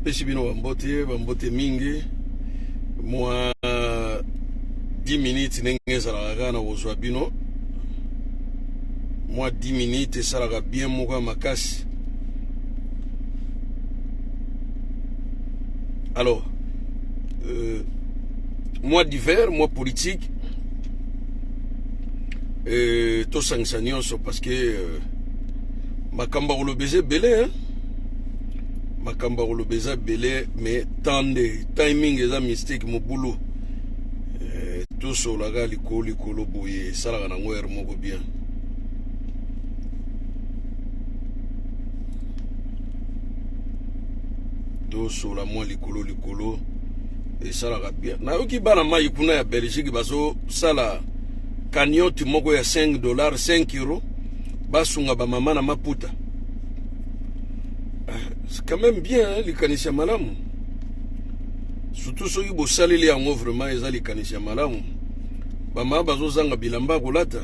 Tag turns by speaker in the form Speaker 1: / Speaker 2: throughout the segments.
Speaker 1: pesi bino bambote mingi moi 10 minutes ndenge ezalaka na kozwa bino moi 10 minutes esalaka bien moko makasi. Alors moi d'hiver, moi politique tout sangisa nyonso parce que makamba kolobeza belé hein, makamba kolobeza belé mais tande timing eza mistake mo boulot tout solaka likolo boye salaka na ngwer moko bien. Tout sola moi likolo et salaka bien. Na yoki bana mai kuna ya Belgique bazo sala cagnotte moko ya $5 €, basunga ba mama na maputa. C'est quand même bien hein, likanisi malamu. Surtout ceux qui bosaleli yango vraiment eza likanisi malamu. Ba mama bazo zanga bilamba kolata.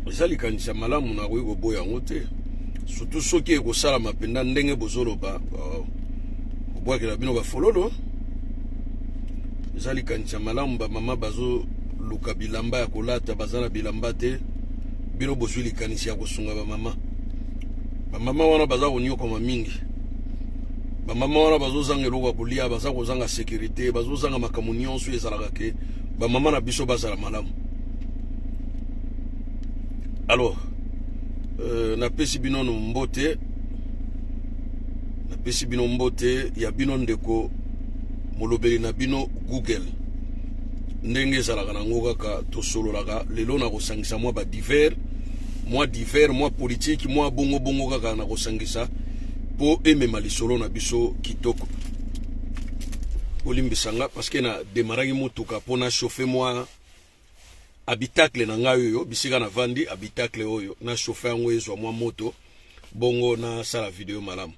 Speaker 1: Eza likanisi malamu na ko boya ngote. Surtout ceux qui ekosala mapenda ndenge bozoloba. Boya ke bino ba fololo. Zali kancha malamu ba mama bazo luka bilamba ya kolata bazana bilamba te bino bosuli kanisi ya kosunga ba mama. Ba mama wana baza konyoko mingi. Ba mama wana bazo zanga eloko kolia baza kozanga sécurité bazo zanga makamu nyonso ezalaka ke ba mama na biso bazala malamu. Alors na pesi bino mbote ya bino ndeko molobeli na bino Google ndenge ezalaka nango kaka tosololaka lelo na kosangisa mwa ba divers moi politique moi bongo kaka na kosangisa po emema lisolo na biso kitoko olimbisanga parce que na demaraki mutuka pona chauffer moi habitacle na ngai oyo bisika na vandi habitacle oyo na chauffer yango ezwa mwa moto bongo na sala video malamu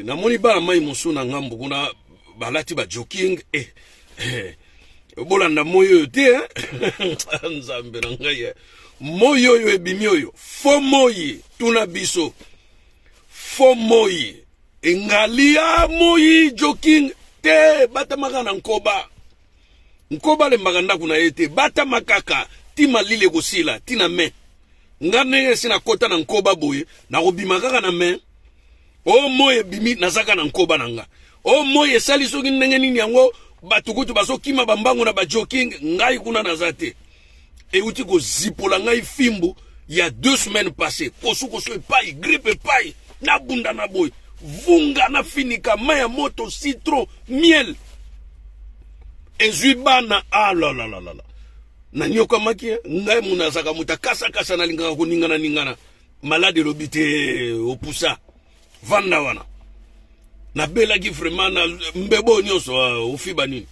Speaker 1: na moni bana mai mosu na ngambo kuna balati ba joking bolanda moyo te nzambe na ngai moyo yo ebimi oyo fo moyi tuna biso fo moyi engalia moyi joking te bata magana nkoba le maganda kuna ete bata makaka ti malile kosila tina me ngane sina kota na nkoba boye na kobima kaka na me o moye bimi nazaka na nkoba nanga o moye sali soki ndenge nini yango batukutu baso kima bambango na ba joking ngai kuna nazate euti ko zipola ngai fimbu ya 2 semaines passées kosu epai grippe epai na bunda na boy vunga na finika maya moto citron miel ezubana la na nyoka makia ngai munazaka mutakasa na lingaka kuningana malade lobite opusa vanda wana na bela ki vraiment na mbebo nyonso ofiba nini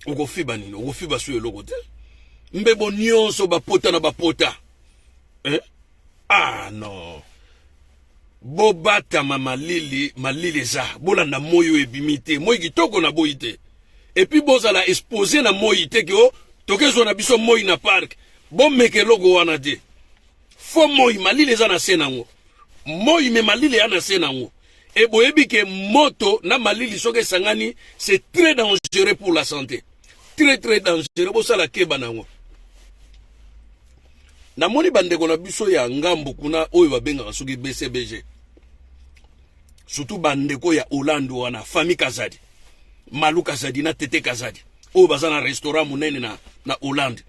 Speaker 1: okofiba so eloko te mbebo nyonso bapota na bapota non bobata malili za bolanda moyo ebimite moyi kitoko na boyite et puis bozala exposé na moyi te ke o tokezo na biso moyi na park bomeke logo wana te fo moyi malili za na senango moyi me malili ya na senango et boyebi ke moto na malili soke sangani c'est très dangereux pour la santé très dangereux bosala keba nango na moni bandeko na biso ya ngambo kuna oyo babengaka soki BCBG surtout bandeko ya Hollande wana famille Kazadi Malu Kazadi na Tete Kazadi oyo baza na restaurant munene na Hollande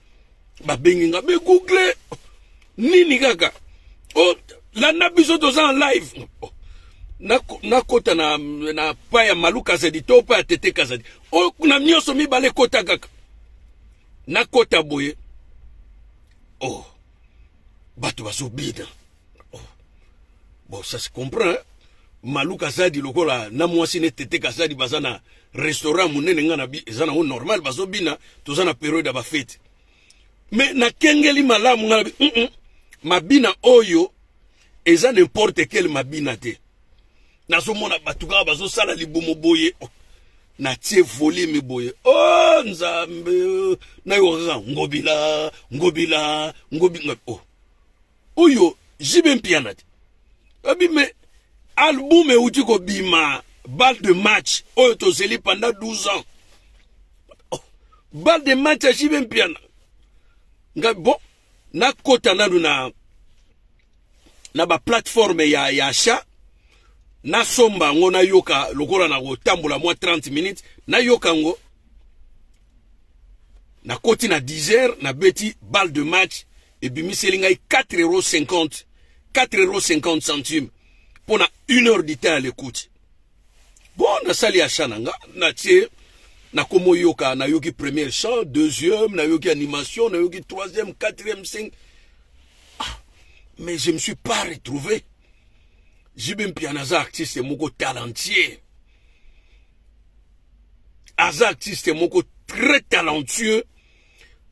Speaker 1: babenginga be google nini kaka landa biso toza en live na kota na pa ya Malu Kazadi to pa ya Tete Kazadi oyo kuna nyonso mibale kota kaka na kota boye bato baso bida bon ça se comprend hein? Malu Kazadi lokola na mwasi ne Tete Kazadi baza na restaurant munene ngana bi ezana o normal baso bina toza na période ba fête mais na kengeli malamu ngana bi mabina oyo eza n'importe quel mabina te na so mona batuka baso sala libomo boye na tie volume boye nzambe na yo ngobila oyo jibe mpiana te Abi mais album euti ko bima balle de match oyo tozeli pendant 12 ans. Oh, balle de match a jibe mpiana. Nga bon na kota nanu na ba plateforme ya achat na somba ngo na yoka lokola na ko tambola moi 30 minutes na yoka ngo na koti na 10h na beti balle de match et bimi ngai 4,50 €, pour na 1 heure du temps à l'écoute. Bon, na sali achat nanga na tie na komo yoka na yoki premier chant, deuxième, na yoki animation, na yoki troisième, quatrième, cinq. Ah, mais je me suis pas retrouvé. J'ai même pi anaza artiste moko talentueux. Aza artiste moko très talentueux.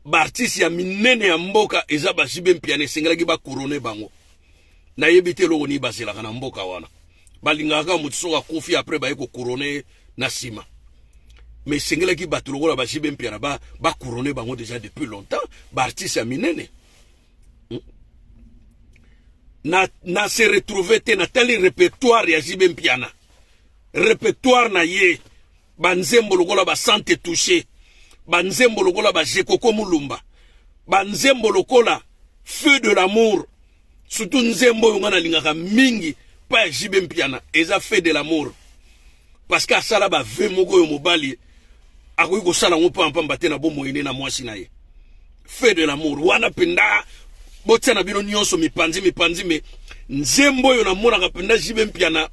Speaker 1: Ba artiste ya minene ya mboka eza ba jibem piane sengelaki ba couronner bango. Na yebite loko ni baselaka na mboka wana. Balingaka mutsoka kofi après ba eko couronner na sima. Mais sengelaki batu lokola ba jibem piana ba couronner bango déjà depuis longtemps. Ba artiste ya minene. Na se retrouver te na tali répertoire ya jibem piana. Répertoire na ye banzembo lokola ba santé touché. Banzembo lokola ba Jekoko Mulumba. Banzembo lokola feu de l'amour. Surtout nzembo yongana lingaka mingi pa jibe mpiana eza feu de l'amour. Parce que asala ba ve moko yo mobali akoki ko sala ngo pamba te na bomo ine na mwasi na ye. Feu de l'amour wana penda botia na bino nyonso mipanzi me nzembo yo na mona ka penda jibe mpiana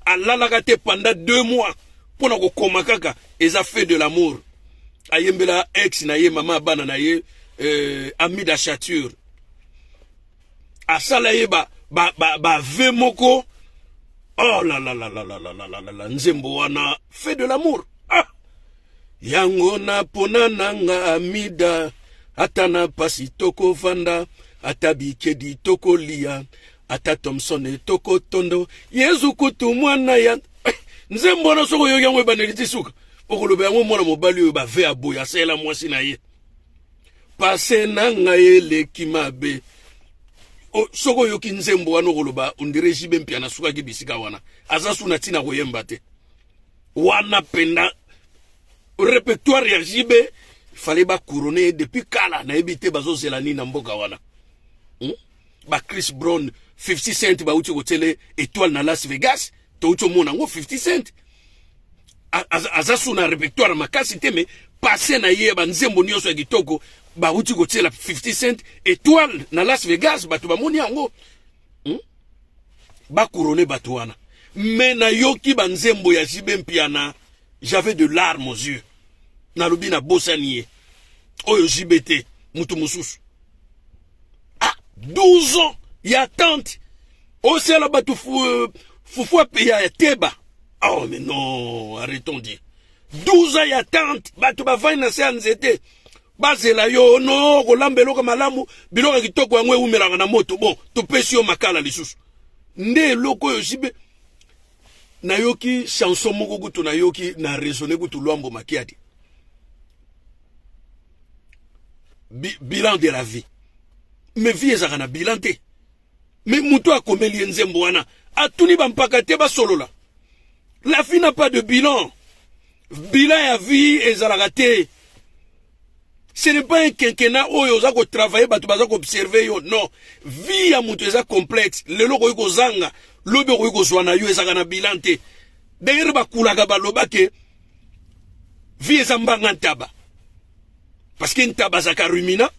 Speaker 1: alalaka te pendant 2 mois pona ko koma kaka eza feu de l'amour. Ayembela ex na ye mama bana na ye ami d'achature asala ye ba ve moko. Oh la la la la la la la la la nzembo wana fait de l'amour. Ah yango na pona nanga amida atana pasi toko vanda atabike di toko lia ata Thompson e toko tondo yezu kutu mwana ya nzembo na soko yo yango baneliti suka okoloba yango mwana mobali oyo bave aboya asala mwasi na ye pase na ngai leki mabe soko yoki nzembo wana okoloba ondire jibe mpiana suka ki bisika wana azasu na tina koyemba te wana penda répertoire ya jibe fallait ba couronner depuis kala na ebite bazozela ni na mboka wana ba Chris Brown 50 Cent ba uti hotele étoile na Las Vegas to uti mona ngo 50 Cent azasu na répertoire makasi te me passé na ye ba nzembo nyonso ya kitoko ba uti kotela 50 Cent étoile na Las Vegas batu ba moni yango ba couronner batu wana mais na yoki ba nzembo ya jibe mpiana j'avais de larmes aux yeux na lobi na bosanie oyo jibete mutu mususu 12 ans ya tante osela batu fufu peya ya teba. Oh mais non, arrêtons dit. 12 ans ya tante batu bavai na se anzete bazela yo no kolambelo ka malamu biloko kitoko yango eumelaka na moto bon topesi yo makala lisusu nde loko yo jibe na yoki chanson moko kutu na yoki na raisonner kutu lwambo makiadi bilan de la vie. Mais vie ezaka na bilan te. Mais muto akomeli nzembo wana atuni bampaka te ba solola. La vie n'a pas de bilan. Bilan ya vie ezalaka te. Ce n'est pas un quinquennat oyo za ko travailler batu baza ko observer yo non. Vie ya muto eza complexe. Lelo ko yiko zanga, lobe ko yiko zwana yo ezaka na bilan te. D'ailleurs ba kulaka ba lobake vie ezambanga ntaba. Parce que ntaba zaka rumina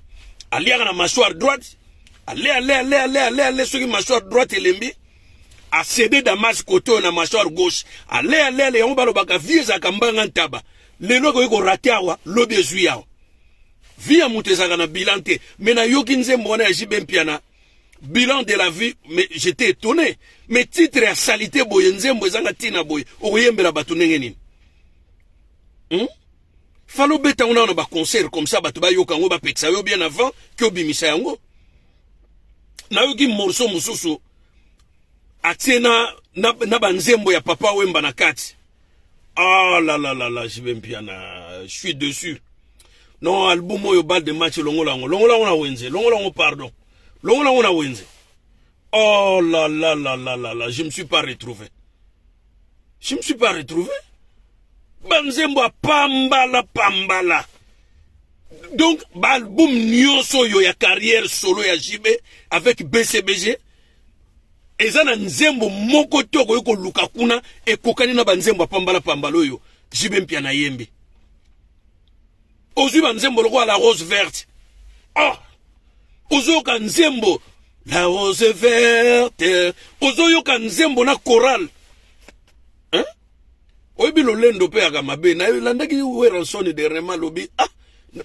Speaker 1: aliaka na mâchoire droite, allez, sur une mâchoire droite et lembi, a cédé Damas côté na mâchoire gauche, allez, on va le baka, vie zaka mbanga ntaba, le logo yiko raté awa, lobi ezui awa. Vie a mouté zaka na bilan te, mais na yoki nzembo wana ya jibe mpiana, bilan de la vie, mais j'étais étonné, mais titre ya salité boye nzembo ezanga tina boye, okoyembela batu ndenge nini. Falo beta on a ba concert comme ça batu ba yoka ngo ba peksa yo bien avant que obimisa yango na yoki morceau mususu atena na banzembo ya papa wemba na kati. Ah la jibe mpiana, je suis dessus. Non album oyo balle de match longola ngo na wenze, longola ngo pardon, longola ngo na wenze. Oh là là là là là là, je me suis pas retrouvé. Je me suis pas retrouvé. Banzembo pambala pambala. Donc, l'album nyonso yo ya carrière solo ya JB avec BCBG. Ezana nzembo moko toko yoko luka kuna e kokani na banzembo pambala pambalo yo. JB mpiana yembi. Ozui banzembo loko la rose verte. Oh! Ozoyoka nzembo la rose verte. Ozoyoka nzembo na chorale. Hein? Oyebi lolendo pe ya mabe na landaki we ransone de rema lobi. Ah!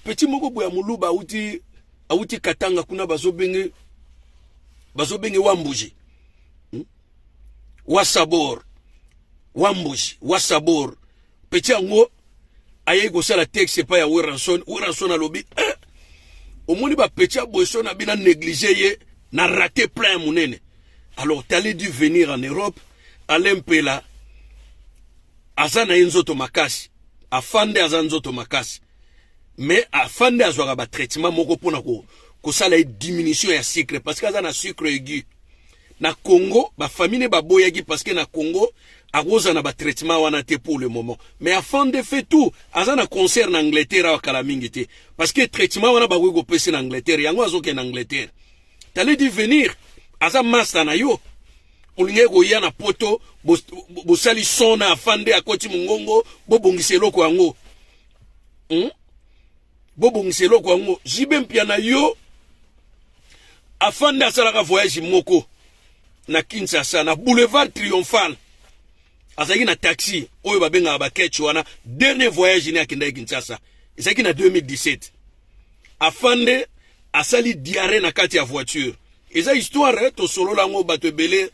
Speaker 1: Petit moko boya muluba auti katanga kuna bazobenge wambuji. Wasabor. Wambuji. Wasabor. Petit ango aye go sala texte pa ya we ranson alobi. Omoni ba petit boisson na bina négligé ye na raté plein munene. Alors t'allais dû venir en Europe, aller mpela azana nzoto makasi. Afande azana nzoto makasi. Mais afande azwaka ba traitement moko pona ko sala diminution ya sucre parce que azana sucre aigu. Na Congo ba famille ba boyaki parce que na Congo akoza na ba traitement wana te pour le moment. Mais afande fait tout azana concert na Angleterre wa kala mingi te parce que traitement wana ba go pese na Angleterre yango azoke na Angleterre. T'allais dû venir aza master na yo. Olinge go ya na poto bo sali sona afande akoti mungongo bo bongiselo ko yango. Bobongiselo kwa ngo JB mpiana yo afande asalaka voyage moko na Kinshasa na boulevard triomphal azaki na taxi oyo babenga ba ketch wana dernier voyage ni akenda Kinshasa ezaki na 2017 afande asali diarrhée na kati ya voiture eza histoire to solo lango bato ebele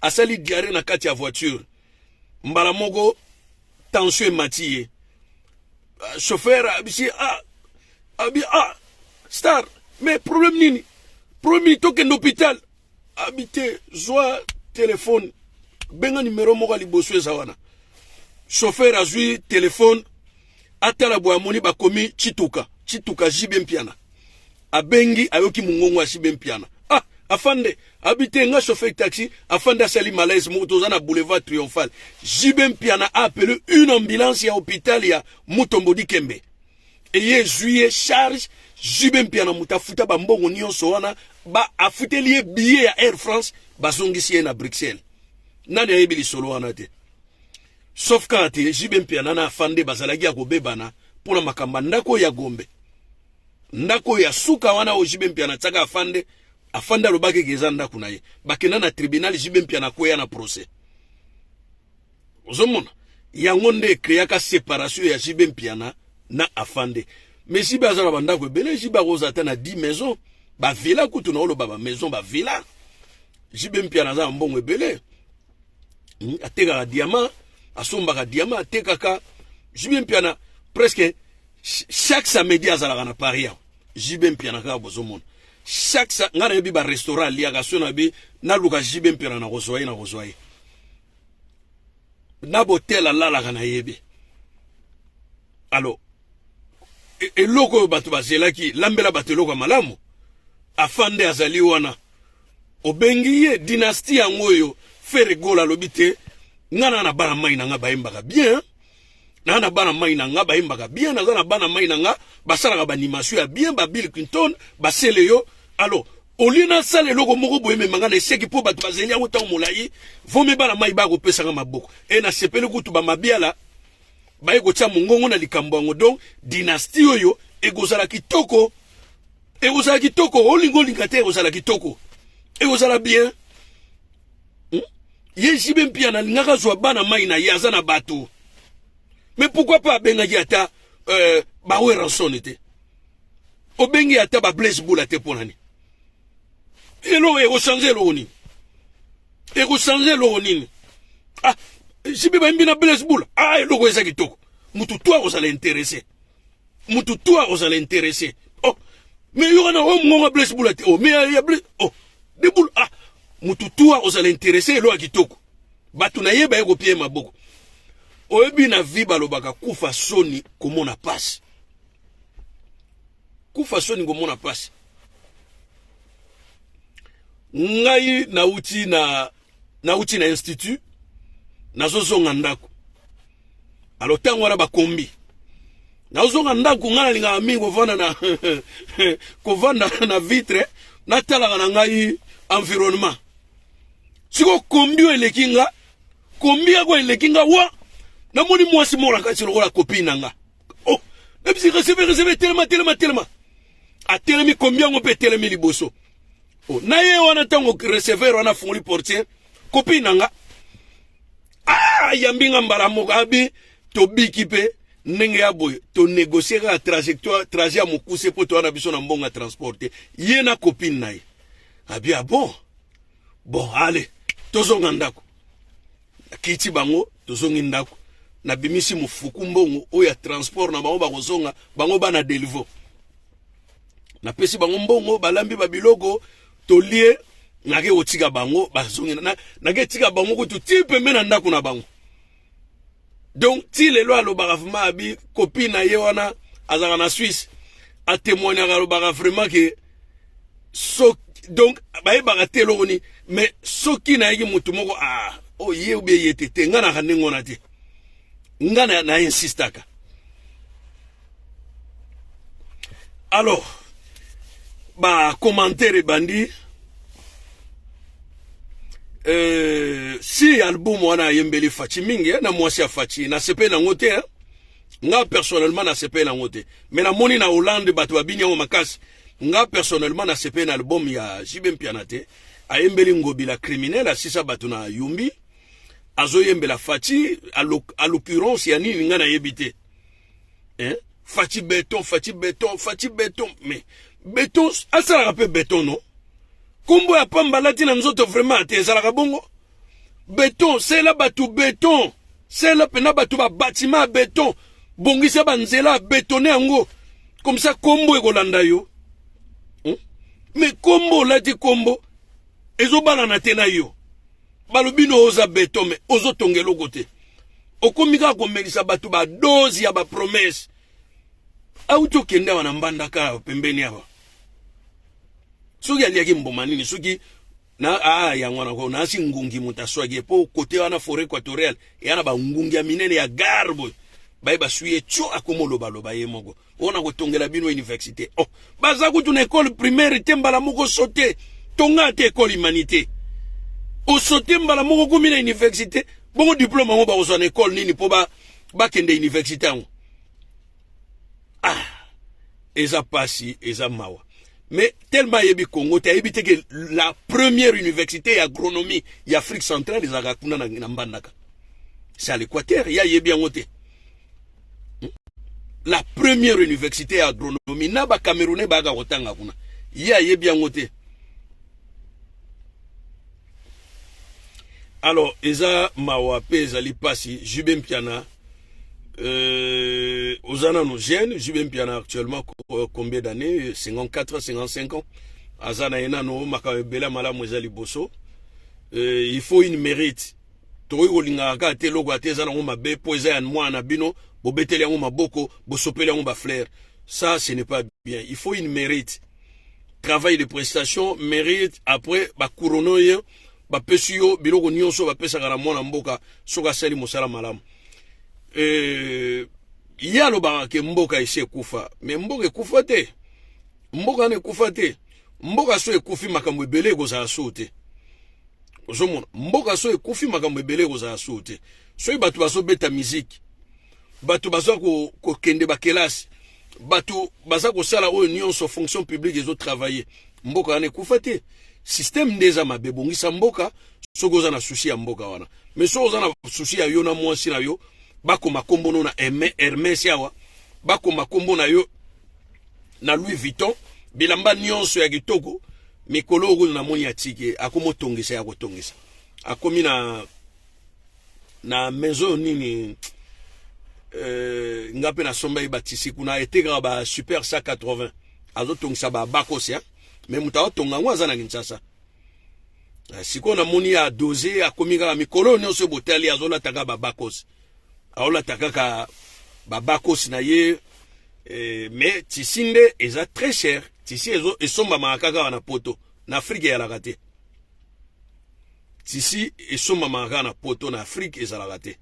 Speaker 1: asali diarrhée na kati ya voiture mbala moko tension ematiye chauffeur abisi star, mais problème nini? Problème token d'hôpital. Habité, joie, téléphone. Benga numéro moka liboso zawana. Chauffeur a joué téléphone. Atala boamoni bakomi Chituka. Chituka JB mpiana. Abengi ayoki mungongo JB mpiana. Ah, afande. Habité nga chauffeur taxi. Afande sali malaise moto na boulevard triomphal. JB mpiana a appelé une ambulance ya hôpital ya Mutombodi Kembe. Et juillet charge JB mpiana mutafuta bambongo nyonso wana ba afuteli billet ya Air France bazongisi na Bruxelles nani ayebili solo wana te sauf quand JB mpiana na afande bazalaki ya kobebana pona makamba ndako ya Gombe ndako ya suka wana o JB mpiana tsaka afande alobaki keza ndako na ye bakenda na tribunal JB mpiana koya na procès ozomona yango nde créaka séparation ya JB mpiana na afande mais si bazala bandako bele jiba rozata na 10 maisons ba villa kutu na olo baba maison ba villa JB mpiana za mbongo ebele ateka diamant asomba diamant ateka JB mpiana presque chaque samedi azala na Paris JB mpiana ka bozomona chaque ngana yebi ba restaurant liaka sona bi na luka JB mpiana na rozwaye na botel la kana yebi alors et loko bato bazelaki lambela bato loko malamu afande azali wana obengi ye dynastie yango yo fere gola lobite ngana na bana mai na nga bayimbaka bien na bana mai na nga bayimbaka bien na bana mai na nga basala ba animation ya bien ba Bill Clinton basele yo alors olina sale loko moko boyeme mangana eseki po bato bazeli yango tango molai vome bana mai ba ko pesa nga maboko e na sepele kutu ba mabiala baye ko tia mungongo na likambo yango donc dynastie oyo egozala kitoko olingo lingate egozala kitoko egozala bien ye JB mpiana lingaka zwa bana mai na ye aza na bato mais pourquoi pas bengaki ata bawe ranson te obengi ata ba Blaise Boula te ponani elo changer lo nini ah JB ba mbina Blaise Boula eloko eza kitoko mutu toi ozala intéressé oh mais yona o monga Blaise Boula te oh mais ya Blaise oh de Boula mutu toi ozala intéressé elo kitoko batu na yeba eko pie maboko oyebi na vie balobaka kufa soni komona passe ngai nauti na institut nazozonga ndako alo tango wana bakombi nazozonga ndako ngana linga mingi kovanda na vitre natalaka na ngai environnement siko kombi elekinga kombi yako elekinga wa namoni mwasi mora kati lokola copine nanga oh nabisi recevez telema atelemi kombi yango pe telemi liboso oh na ye wana tango receveur wana fungoli portier copine nanga yambinga mbala moko abi to biki pe ndenge ya boy to négocier la trajectoire trajet mukuse po to wana biso na mbonga transporter ye na copine na ye abi bon allez tozonga ndako kiti bango tozongi ndako na bimisi mufuku mbongo oya transport na bango bakozonga bango bana deliver na pesi bango mbongo balambi babiloko tolie nage otika bango bazongi nage tika bango ko tuti pembe na ndako na bango. Donc ti lelo alobaka vraiment abi copine na ye wana azaka na Suisse a témoigner alobaka vraiment que so donc baye baka telo ni mais soki na yeki mutu moko oh ye ube yete ngana kanengo na te ngana na insistaka. Alors ba commentaire bandi si album wana yembeli fachi mingi na mwasi ya fachi na sepe na ngote nga personnellement na sepe na ngote mais na moni na Hollande batu babinya o makasi nga personnellement na sepe na album ya JB Mpiana te ayembeli ngobila criminel asisa batu na yumbi azo yembela fachi à l'occurrence ya nini nga na yebite fachi béton mais béton asala rappel béton non Kumbo ya pamba lati na nzoto vraiment te ezalaka bongo béton c'est là batu béton c'est là pena batu ba bâtiment béton bongisa banzela bétonné yango comme ça kombo ekolanda yo mais kombo lati kombo ezobala na tena yo balobino oza béton mais ozo tongelo kote okomika komelisa batu ba dozi ya ba promesse auto kenda wana mbandaka pembeni hapa soki aliaki mboma nini soki na yangwana ko na singungi mutaswagi po kote wana forêt équatoriale yana ba ngungi ya minene ya garbo baye basuye cho akomolo baloba ye moko ona ko tongela bino université oh baza ko tuna école primaire tembala moko sauter tonga te école humanité o sauter mbala moko ko mina université bongo diplôme ngo ba ko na école nini po ba kende université ngo eza pasi eza mawa. Mais tellement yebi Congo, tu as évité que la première université d'agronomie d'Afrique centrale, les Agakuna na Mbandaka. C'est à l'Équateur, il y a yebi angote. La première université d'agronomie, naba Camerounais baga otanga kuna. Il y a yebi angote. Alors, eza mawape ezali pasi, JB Mpiana, Ozana nos jeunes, JB Mpiana actuellement combien d'années? 54, 55 ans. Azana ena no makabela mala mwezali boso. Il faut une mérite. Toi olinga ka te logo atezana ngoma be poeza ya mwana bino, bobeteli ngoma boko, bosopeli ngoma flair. Ça ce n'est pas bien. Il faut une mérite. Travail de prestation, mérite après ba couronnoye, ba pesio biloko nyonso ba pesa kana mwana mboka soka sali mosala malamu. Yalo barake mboka ese kufa mais mboka ekufa te mboka ne kufa te mboka so ekufi makambo ebele kozala so te ozomona mboka so ekufi makambo ebele kozala so te soki bato bazo beta musique bato bazo ko kende ba kelasi bato baza ko sala oyo nyonso fonction publique ezo travailler mboka ne kufa te système ndeza mabe bongisa mboka soki oza na souci ya mboka wana mais so oza na souci ya yo na mwasi na yo bako makombo no na Hermès yawa bako makombo na yo na Louis Vuitton bilamba nyonso ya kitoko mikolo ogo na moni ya tike akomo tongisa ya kotongisa akomi na maison nini ngape na somba ibatisi kuna eteka ba super 180 azo tongisa ba bakosia mais mutawa tonga ngwa zana Kinshasa siko na moni ya doze akomi ka mikolo nyonso botali azola taka ba bakosi aola takaka babakos na ye mais tisinde eza très cher tisi ezo esomba makaka wana poto na Afrique ya lakate tisi esombama kaka na poto na Afrique ezalaka te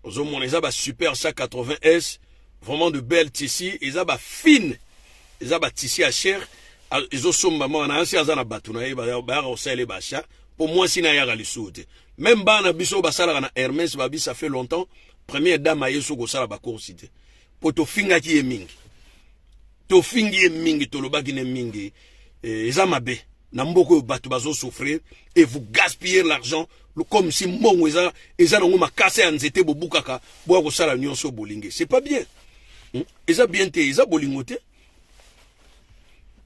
Speaker 1: ozomona eza ba super 180S vraiment de belle tisi eza ba fine eza ba tisi à cher ezosombama na ansi aza na bato na ye bayaka kosala basha po mwasi na yaka lisusu te même bana biso basalaka na Hermès babi ça fait longtemps première dame ayeso kosala bacoursi te po tofingaki ye mingi tofingi ye mingi tolobaki ne mingi eza mabe na mboko bato bazo souffrir et vous gaspillez l'argent comme si mbongo eza nango makasa ya nzete bobukaka boya kosala nyonso bolingi c'est pas bien eza bien te eza bolingo te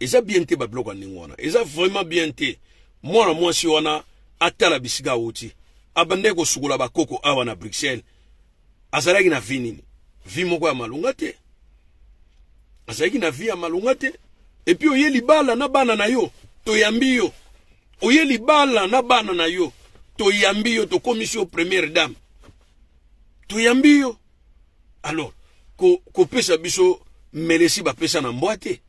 Speaker 1: eza bien te babiloko ndenge wana eza vraiment bien te mwana mwasi wana atala bisika auti abande kosukola bakoko awa na Bruxelles azalaki na vi nini vi moko ya malunga te azalaki na vi ya malunga te epuis oye libala na bana na yo toyambi yo oye libala na bana na yo toyambi yo tokomisi yo première dame toyambi yo alors kopesa biso melesi bapesa na mbwa te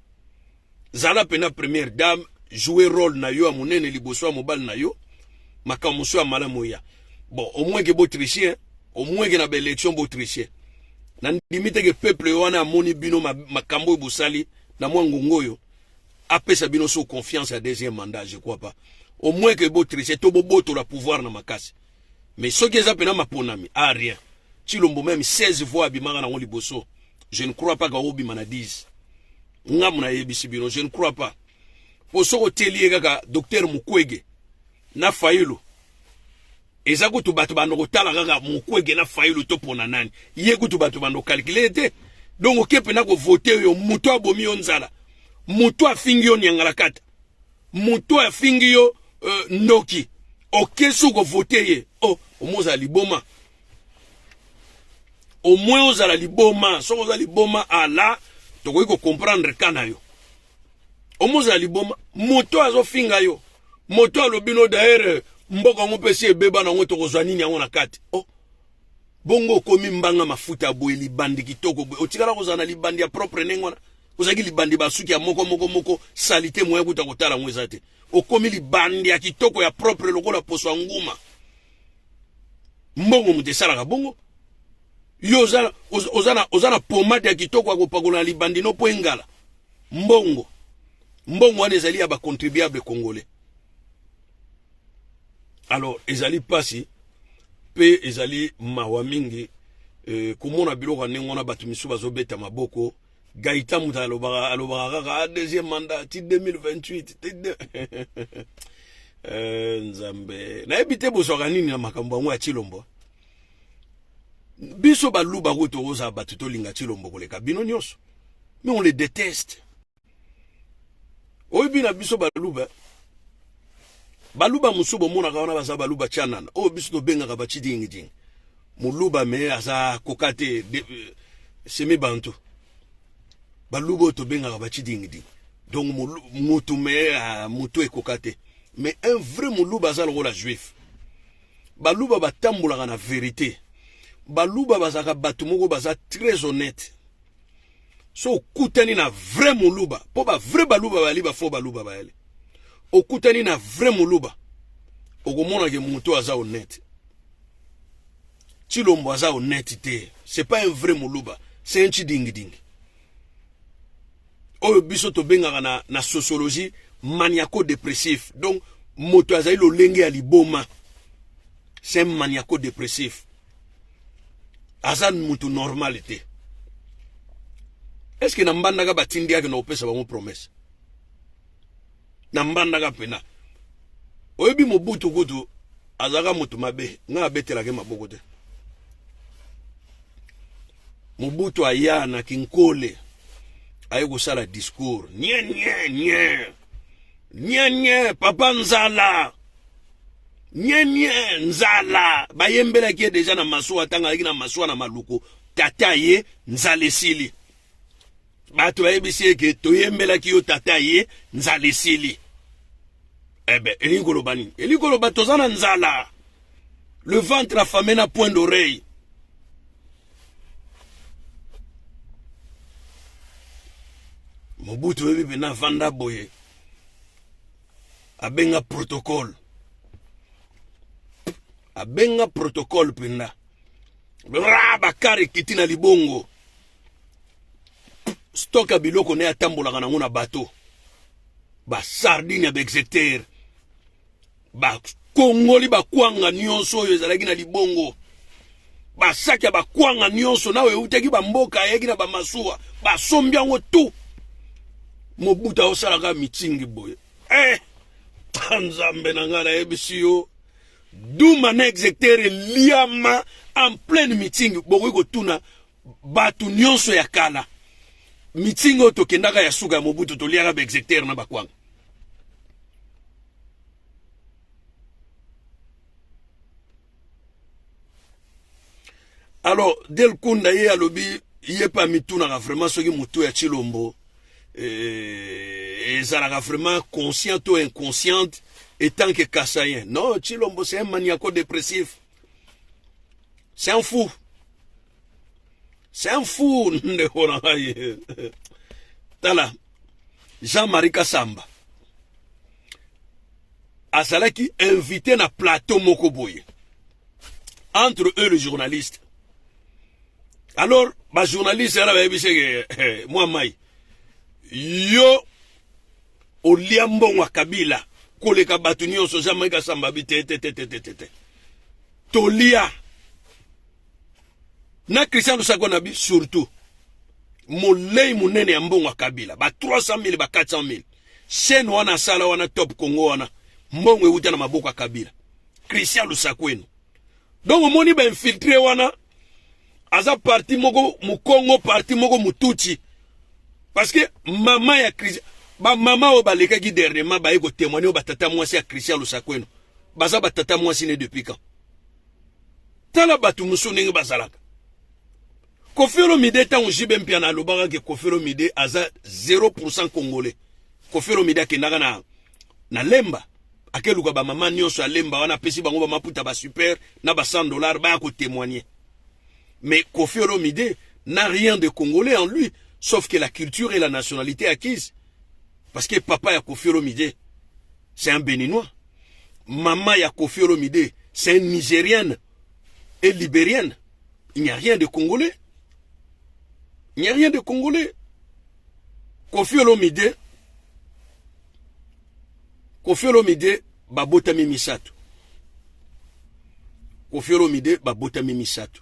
Speaker 1: zala pena première dame jouer rôle na yo ya monene liboso ya mobali na yo makambo mosusu ya malamu ya bon au moins ke botrichien au moins ke na baélection botrichien na ndimi teke peuple wana amoni bino makambo ebosali na mwa ngongo oyo apesa bino so confiance à deuxième mandat je crois pas au moins que botrichien to boboto la pouvoir na makasi mais soki eza pena maponami a rien Tshilombo même 16 fois abimaka na liboso je ne crois pas ka obima na 10 ngamu na yebisi bino je ne crois pas po soko telie kaka docteur Mukwege na Fayulu eza kutu bato bando kotala kaka Mukwege na Fayulu to pona nani ye kutu bato bando calculer te donc okepe na ko voter yo muto abomi yo nzala muto afingi yo nyangala kata muto afingi yo ndoki okesu ko voter ye omoza liboma au moins ozala liboma soko ozala liboma ala tokoki ko comprendre kana yo omoza liboma moto azo finga yo moto alobino d'ailleurs mboka ngo pesi ebeba na ngo tokozwa nini yango na kati bongo komi mbanga mafuta boye libandi kitoko boye otikala kozana libandi ya propre nengona ozaki libandi basuki ya moko salite moya kuta kotala ngweza te okomi libandi ya kitoko ya propre lokola poso nguma mbongo mutesalaka bongo yo ozana pomade ya kitoko akopakola libandi no po engala mbongo wana ezali ya ba contribuable congolais alors ezali pasi pe ezali mawa mingi komona biloko ndenge wana bato misu bazobeta maboko Gaïta muta alobaka kaka deuxième mandat ti 2028 nzambe nayebi te bozwaka nini na makambo yango ya Tshilombo biso baluba koto oza bato tolinga Tshilombo koleka bino nyonso mais on les déteste oyebi na biso baluba musubo mona kaona baza baluba chanana biso tobengaka bachidingiding muluba me aza kokate semi bantu baluba tobengaka bachidingiding donc mutu me mutu ekokate mais un vrai muluba aza lokola juif baluba batambulaka na vérité baluba bazaka bato moko baza très honnête so kutani na vrai muluba po ba vrai baluba bali ba faux baluba bali okutani na vrai muluba okomona ke mutu aza honnête Tshilombo aza honnêteté c'est pas un vrai muluba c'est un chidingiding biso to bengaka na sociologie maniaco-dépressif donc moto azali lolenge ya liboma c'est un maniaco-dépressif aza mutu normalité est-ce que nambandaka batindi yake na opesa bango promesse nambandaka pena oyebi Mobutu kutu azaka mutu mabe nga abetelake maboko te Mobutu aya na kinkole aye kosala discours nye papa nzala nye nzala bayembelaki ye deja na masuwa tanga alaki na masuwa na maluko tata ye nzala esili bato bayebisi eke toyembelaki yo tata ye nzala esili elingi koloba nini elingi koloba toza na nzala le ventre affamé na point d'oreille Mobutu oyebi na vanda boye abenga protocole abenga protocole penda bakare kitina libongo stoka biloko ne atambolaka nango na bato basardine ya baexecteur bakongoli bakwanga nyonso oyo ezalaki na libongo basaki ya bakwanga nyonso nawe eutaki bamboka ayeki na bamasuwa basombi yango tu Mobutu aosalaka mitingi boye nzambe na ngai nayebisi yo duma na execteur liama en pleine meeting bokoki kotuna bato nyonso ya kala meeting oyo tokendaka ya suka ya Mobutu toliaka baexecteur na bakwanga alors Del Kunda ye alobi ye pa mitunaka vraiment soki motu ya Tshilombo ezalaka vraiment consciente ou inconsciente étant que Kassayen. Non, Tshilombo c'est un maniaco-dépressif. C'est un fou. C'est un fou. Tala, Jean-Marie Kassamba azalaki invité na plateau moko boye. Entre eux les journalistes. Alors, ba journaliste là ba yebise moi mai yo oliambongo Kabila koleka batu nyonso Jean-Marie Kassamba bite tolia na Christian Lusako na bi surtout molei munene ya mbongo Kabila ba 300,000 ba 400,000 chaîne wana sala wana top Congo wana mbongo euta na maboko Kabila Christian Lusako eno donc moni ba infiltré wana aza parti moko mukongo parti moko mutuchi parce que maman ya Christian ba maman o baleka ki dernièrement ba eko témoigner o batata mwasi ya Christian Lusako eno baza batata mwasi ne depuis quand tala batu musuni ngi bazalaka Koffi Olomide tango jibe mpia na lobaka ke Koffi Olomide aza 0% congolais Koffi Olomide akendaka na lemba akeluka ba maman nyonso ya lemba wana pesi bango ba maputa ba super na ba $100 ba ko témoigner mais Koffi Olomide n'a rien de congolais en lui sauf que la culture et la nationalité acquise parce que papa ya Koffi Olomide c'est un béninois maman ya Koffi Olomide c'est une nigérienne et libérienne. Il n'y a rien de congolais. Il n'y a rien de congolais. Koffi Olomide babotami misato. Koffi Olomide babotami misato.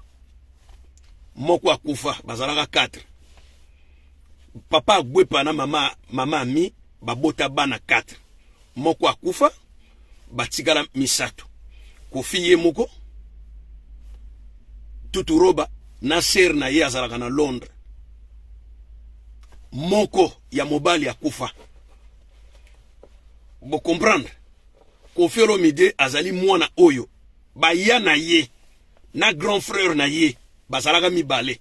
Speaker 1: Moko akufa bazalaka 4. Papa Gwepa na mama ami babota bana 4. Moko akufa batikala misato. Koffi ye moko Tuturoba na ser na ye azalaka na Londres. Moko ya mobali akufa. Bo comprendre. Koffi Olomide azali mwana oyo. Ba ya na ye. Na grand frère na ye. Bazalaka mibale.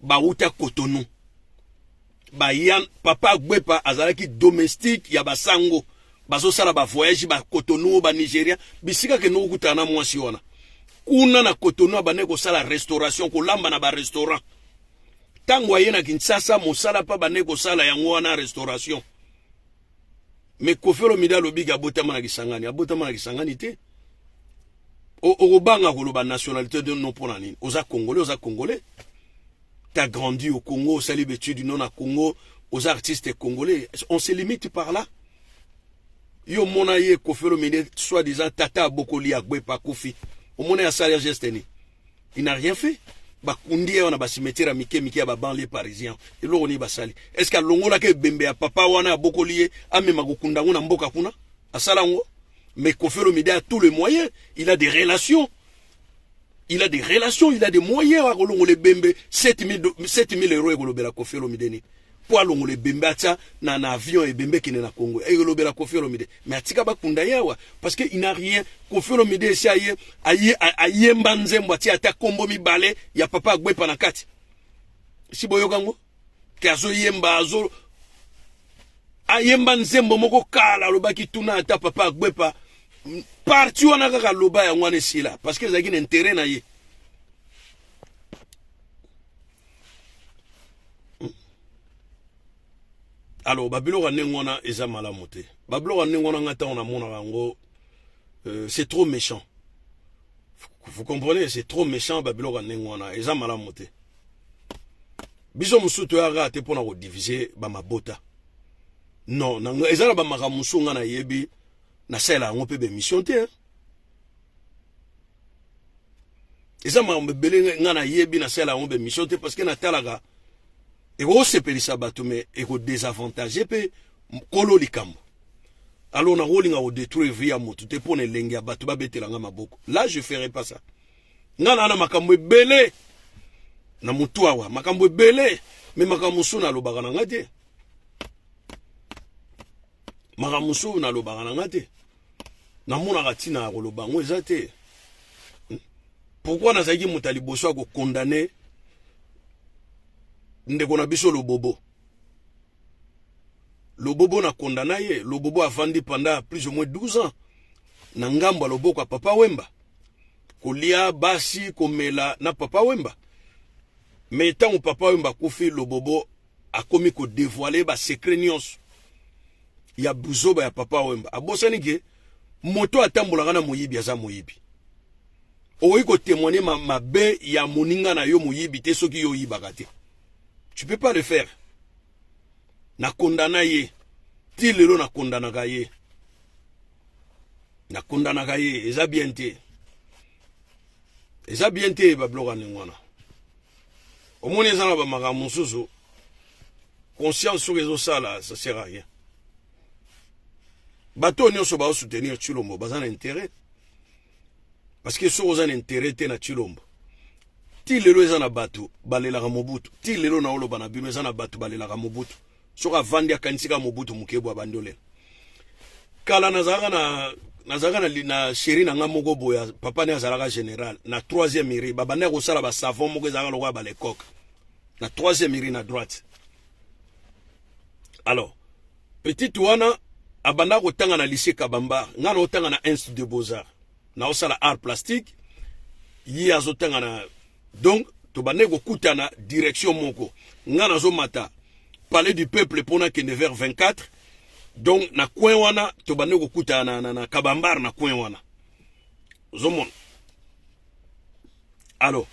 Speaker 1: Ba uta Cotonou. Ba ya papa Gwepa azalaki domestique ya basango. Bazo sala ba voyage ba Cotonou ba Nigeria. Bisika ke no kutana mwasi wana. Kuna na Cotonou abane ko sala restauration ko lamba na ba restaurant tango ayena Kinshasa mosala pa bane ko sala yango wana restauration mais Koffi Olomide lobi abotama na Kisangani te obanga ko loba nationalité de non pona nini oza congolais t'as grandi au Congo sali betu du non à Congo aux artistes congolais on se limite par là yo mona ye Koffi Olomide soi-disant tata bokoli Gwepa Koffi au ya salaire gesteni. Il n'a rien fait. Bakundi on a ba cimetière mike ya ba banlieue parisien. Et lo oni basali. Est-ce que longola ke bembe ya papa wana boko lié amema kokunda ngona mboka kuna asala ngo mais Koffi Olomide a tous les moyens, il a des relations. Il a des moyens à kolongo le bembe 7000 € kolobela Koffi Olomide ni. Pour longo le bembe atia na avion et bembe qui na Congo. Et kolobela Koffi Olomide. Mais atika bakunda yawa parce que il n'a rien. Koffi Olomide si aye mbanzembo atia ata kombo mibale ya papa Gwepa na kati. Si boyokango ke azo yemba azo ayemba nzembo moko kala lobaki tuna ata papa Gwepa parti wana kaka loba ya ngwane sila parce que ezaki na intérêt na ye. Alors babilo ka nengona eza malamu te. Babilo ka nengona ngata on a mona rango c'est trop méchant. Vous comprenez, c'est trop méchant, Babylon Nengwana, et ça malamote. Biso musuto ya rate pour na diviser ba mabota. Non, non, et ça ba makamusu ngana yebi na sela ngo pe be mission te. Et ça m'a belé ngana yebi na sela ngo be mission te parce que na talaga et ko sepelisa bato mais et ko désavantager pe kolo likambo. Alors na rolinga o détruire via moto te pone lengi ya bato ba betela nga maboko. Là je ferai pas ça. Ngana na makambo belé na mutu awa makambo belé mais makamusu na lobaka na ngate. Makamusu na lobaka na ngate. Na mona katina koloba ngo ezate. Pourquoi nazaki mutali boso ko condamner ndeko na biso lobobo. Lobobo na condamné ye, lobobo a vendu pendant plus ou moins 12 ans. Na ngambo loboko papa Wemba. Kolia basi komela na papa Wemba. Mais tant papa Wemba kofi lobobo a commis ko dévoiler ba secret nyonso. Ya buzoba ya papa Wemba. Abosani ke moto atambola na moyibi aza moyibi. Oyi ko témoigner ma be ya moninga na yo moyibi te soki yo yibaka te. Tu peux pas le faire. Na kondana ye. Ti lelo na kondana ka ye. Na kondana ka ye. Eza bien te. Eza bien te babloka nengwana. Omoni eza na ba makambo mosusu. Conscience sur les sala, ça sert à rien. Bato nyonso ba soutenir Tshilombo, baza na intérêt. Parce que so oza na intérêt te na Tshilombo. Ti lelo eza na bato balela ka Mobutu. Ti lelo na oloba na bino eza na bato balela ka Mobutu. Soka vandi akanisika Mobutu mukebwa bandolela. Kala nazaka na chéri na nga moko boya papa ne azalaka général na 3e mairie babanda ko sala ba savon moko ezaka lokwa ba lecoq. Na 3e mairie na droite. Alors, petit wana abanda ko tanga na lycée Kabamba, nga no tanga na Institut de Beaux-Arts. Na osala art plastique, yi azotanga na donc to bande ko kutana direction moko. Nga nazo mata Palais du Peuple pona kende vers 24. Donc na coin wana to bande ko kutana na Kabambar na coin wana. Zomon. Alors,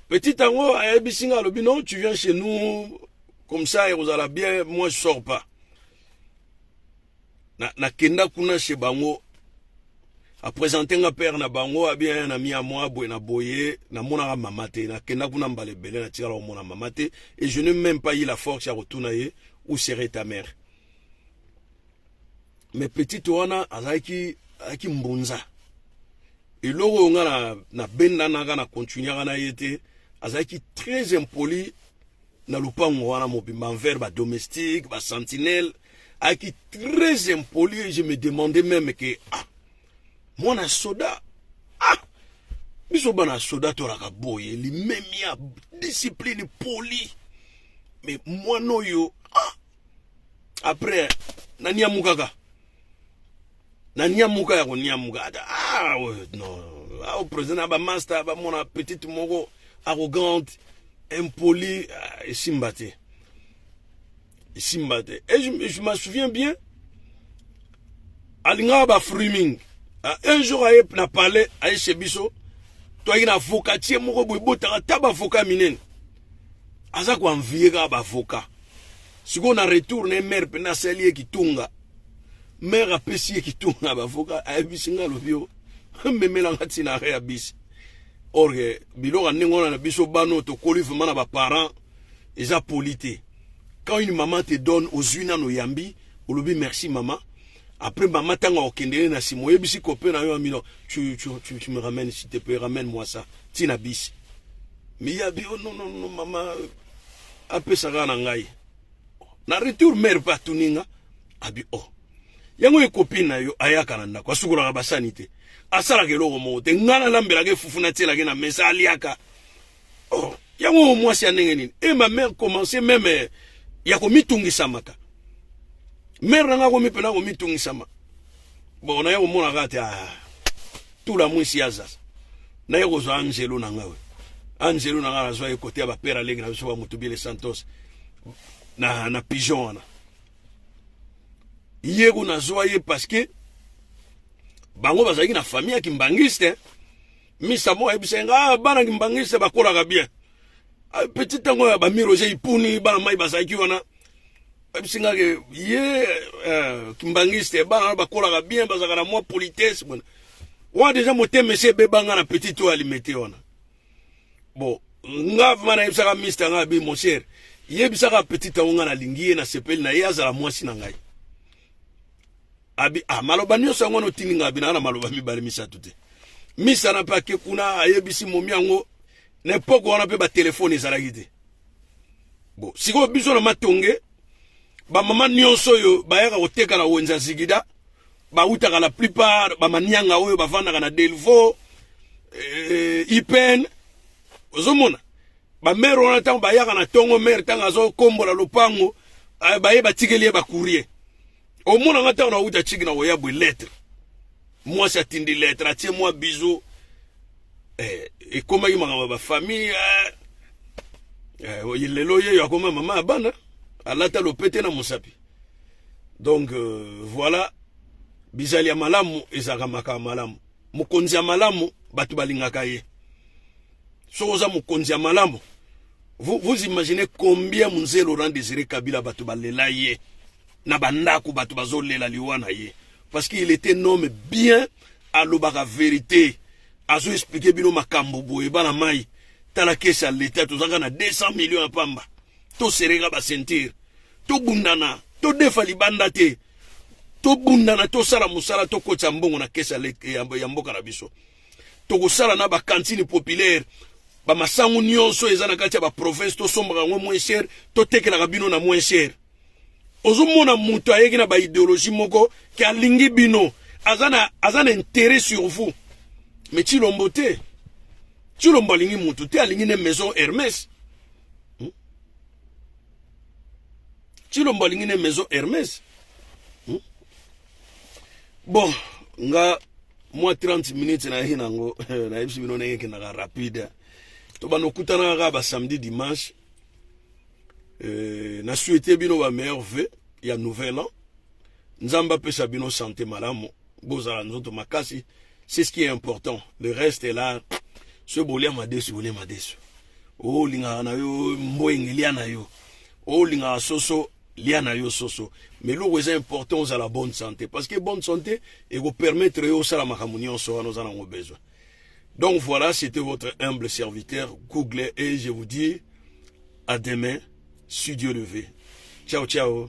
Speaker 1: petit tango ayebisinga lobi non, tu viens chez nous comme ça et vous allez bien, moi je sors pas. Na kenda kuna chez bango a présenté nga père na bango a bien un ami à moi boy na boye na mona mamate na kenda kuna mbale belé na tira mona mamate et je n'ai même pas eu la force à retourner où serait ta mère. Mais petit wana azaki mbunza. Et logo nga na benda na continuer na yete azaki très impoli na lupango wana mobimba envers ba domestique, ba sentinelle, qui très impoli et je me demandais même que moi na soda biso bana soda toraka boye li même ya discipline poli mais moi no yo après na niamukaka ya ko niamuka non au président ba master ba mon petite moko arrogante impoli et simbate. Et je me souviens bien, Alinga ba framing. Un jour aye na parlé aye chebiso, toi il na avocat tie moko boy botaka taba avocat minen. Aza ko envier ga ba avocat. Siko na retourner mère pena seli ki tunga. Mère apesi ki tunga ba avocat aye bisinga lobio. Memela ngati na ya bis. Orge biloko ndengona na biso bano to kolifu mana ba parents eza polité. Quand une maman te donne aux unes no yambi, ou lobi merci maman. Après maman tanga okendele na simo yebisi copain na yo amino, tu me ramènes s'il te plaît, ramène-moi ça. Tina bis. Mais yabi oh non maman ape saka na ngai. Na retour mère pa tuninga abi oh. Yango e copine na yo ayaka na ndako asukura ba sanité. Asala ke loko mo te ngana lambela ke fufuna tela ke na mesa aliaka. Oh, yango moi si anenge nini. Et ma mère commençait même ya ko mitungisa maka. Mère nga ko mipena ko mitungisa ma. Bon na yo mona gati tout la mwisi yazas. Na yo zo Angelo na ngawe. Angelo na ngala zo e côté ba père alegre na so ba Mutubile Santos. Na pigeon na. Yego na zo ye parce que bango bazaki na famille ki mbangiste. misa mo ebisenga bana kimbangise bakola bien petit tango ya ba miroje ipuni bana mai basaki wana ebisenga ke ye kimbangise bana bakola bien bazaka na moi politesse bona wa déjà moteme se bebanga na petit to alimete wana bon nga vana ebisaka mista nga bi mon cher yebisaka petit tango nga na lingie na sepeli na ye azala mwasi na ngai abi maloba nyonso yango notindi nga bina na maloba mibale misatu te misa na pake kuna ayebisi momi yango na epoke wana mpe batelefone ezalaki te bon sikoyo biso na matonge bamama nyonso oyo bayaka koteka na wenza zigida bautaka la plupart bamanianga oyo bavandaka na Delvaux Ipen ozomona bamere wana ntango bayaka na tongo mere ntango azokombola lopango baye batikeli ye bacourrier omona nga ntango nauta tiki na oyabwe lettre mwasi atindi lettre atie mwa biso ekomaki makambo bafamille lelo yeyo akoma mama abana alata lopete na mosapi donc voilà bizali ya malamu ezaka makaka malamu mokonzi ya malamu bato balingaka ye so oza mokonzi ya malamu vous imaginez combien Mzee Laurent Désiré Kabila bato balela ye na bandako bato bazolela liwana ye parce qu'il était un homme bien alobaka vérité azo expliquer bino makambo boye bana mai tala kesa l'état tozanga na 200 millions ya pamba to sereka ba sentir to bundana to defa libanda te to bundana to sala musala to kocha mbongo na kesa ya mboka na biso to kosala na ba cantine populaire ba masangu nyonso ezana kati ya ba province to sombaka ngo moins cher to tekela bino na moins cher ozomona muto ayeki na ba idéologie moko ki alingi bino azana intérêt sur vous mais Tshilombo te Tshilombo alingi mutu te alingi ne maison Hermès Tshilombo alingi ne maison Hermès bon nga moi 30 minutes na hinango na yebisi bino nenge na rapide to banokutana ka ba samedi dimanche na souhaité bino ba meilleur vœu ya nouvel an nzamba pesa bino santé malamu bozala nzoto makasi c'est ce qui est important le reste est là ce bolia madesu o linga na yo mboengelia na yo o linga soso liana yo soso mais le plus important c'est la bonne santé parce que bonne santé et vous permettre yo sala makamunyo so nous en avons besoin. Donc voilà, c'était votre humble serviteur Google et je vous dis à demain si Dieu le veut. Ciao ciao.